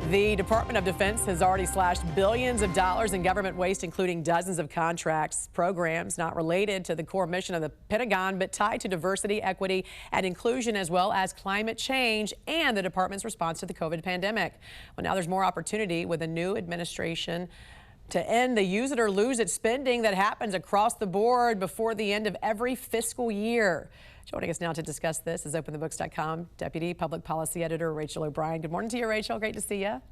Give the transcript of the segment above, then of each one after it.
The Department of Defense has already slashed billions of dollars in government waste, including dozens of contracts, programs not related to the core mission of the Pentagon, but tied to diversity, equity, and inclusion, as well as climate change and the department's response to the COVID pandemic. Well, now there's more opportunity with a new administration to end the use it or lose it spending that happens across the board before the end of every fiscal year. Joining us now to discuss this is OpenTheBooks.com Deputy Public Policy Editor Rachel O'Brien. Good morning to you, Rachel. Great to see you.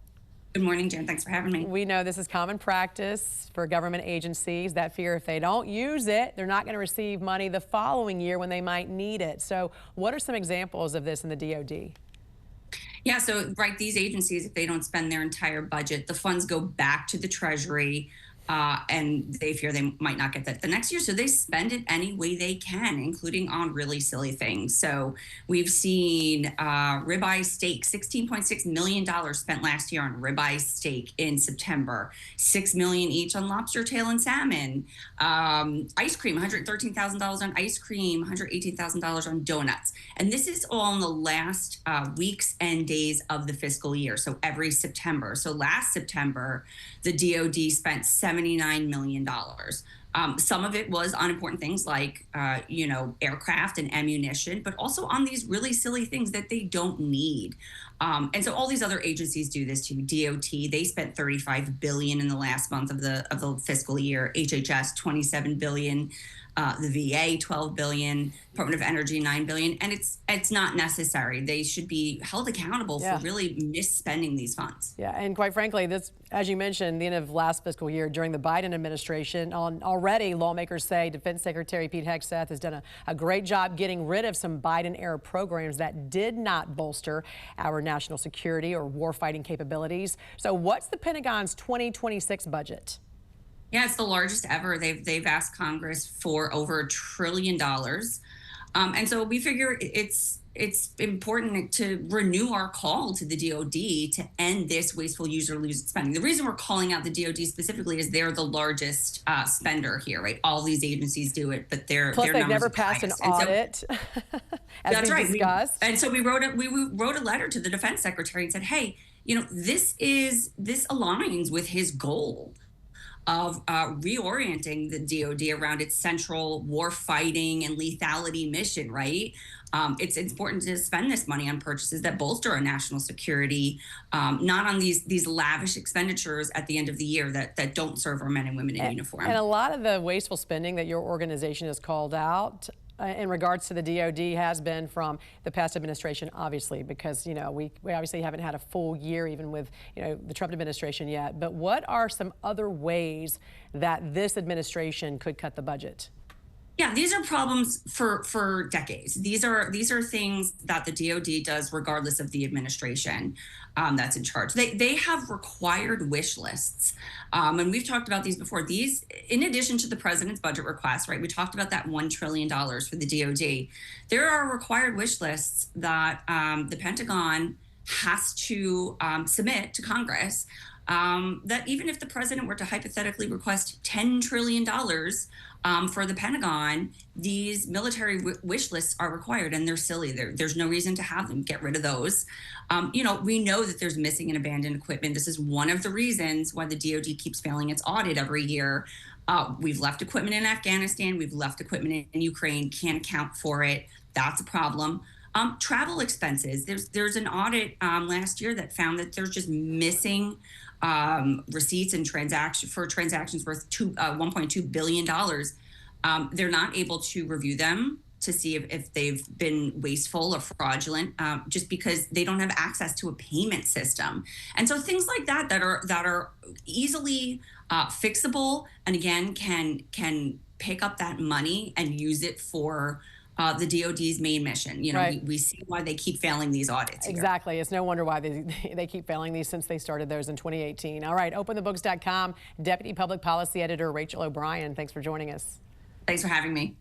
Good morning, Jen. Thanks for having me. We know this is common practice for government agencies, that fear if they don't use it, they're not going to receive money the following year when they might need it. So what are some examples of this in the DoD? Yeah, so these agencies, if they don't spend their entire budget, the funds go back to the Treasury, and they fear they might not get that the next year. So they spend it any way they can, including on really silly things. So we've seen ribeye steak, $16.6 million spent last year on ribeye steak in September, $6 million each on lobster tail and salmon, ice cream, $113,000 on ice cream, $118,000 on donuts. And this is all in the last weeks and days of the fiscal year. So every September. So last September, the DoD spent $79 million. Some of it was on important things like, aircraft and ammunition, but also on these really silly things that they don't need. And so all these other agencies do this too. DOT, they spent $35 billion in the last month of the fiscal year. HHS, $27 billion. The VA, $12 billion, Department of Energy, $9 billion, and it's not necessary. They should be held accountable for really misspending these funds. Yeah, and quite frankly, this, as you mentioned, the end of last fiscal year during the Biden administration, already lawmakers say Defense Secretary Pete Hegseth has done a great job getting rid of some Biden-era programs that did not bolster our national security or warfighting capabilities. So what's the Pentagon's 2026 budget? Yeah, it's the largest ever. They've asked Congress for over $1 trillion. And so we figure it's important to renew our call to the DoD to end this wasteful use or lose it spending. The reason we're calling out the DoD specifically is they're the largest spender here, right? All these agencies do it, but plus they've never passed an audit, as we discussed. And so we wrote a letter to the Defense Secretary and said, hey, this aligns with his goal of reorienting the DoD around its central war fighting and lethality mission, right? It's important to spend this money on purchases that bolster our national security, not on these lavish expenditures at the end of the year that don't serve our men and women in uniform. And a lot of the wasteful spending that your organization has called out in regards to the DoD has been from the past administration, obviously, because, we obviously haven't had a full year even with, the Trump administration yet. But what are some other ways that this administration could cut the budget? Yeah, these are problems for decades. These are things that the DoD does regardless of the administration that's in charge. They have required wish lists. And we've talked about these before. These, in addition to the president's budget request, right? We talked about that $1 trillion for the DoD. There are required wish lists that the Pentagon has to submit to Congress. That even if the president were to hypothetically request $10 trillion for the Pentagon, these military wish lists are required, and they're silly. There's no reason to have them. Get rid of those. We know that there's missing and abandoned equipment. This is one of the reasons why the DoD keeps failing its audit every year. We've left equipment in Afghanistan. We've left equipment in Ukraine. Can't account for it. That's a problem. Travel expenses. There's an audit last year that found that there's just missing receipts and transactions worth $1.2 billion. They're not able to review them to see if they've been wasteful or fraudulent, just because they don't have access to a payment system. And so things like that are easily fixable, and again can pick up that money and use it for the DoD's main mission. Right. We see why they keep failing these audits here. Exactly. It's no wonder why they keep failing these since they started those in 2018. All right, OpenTheBooks.com Deputy Public Policy Editor Rachel O'Brien, thanks for joining us. Thanks for having me.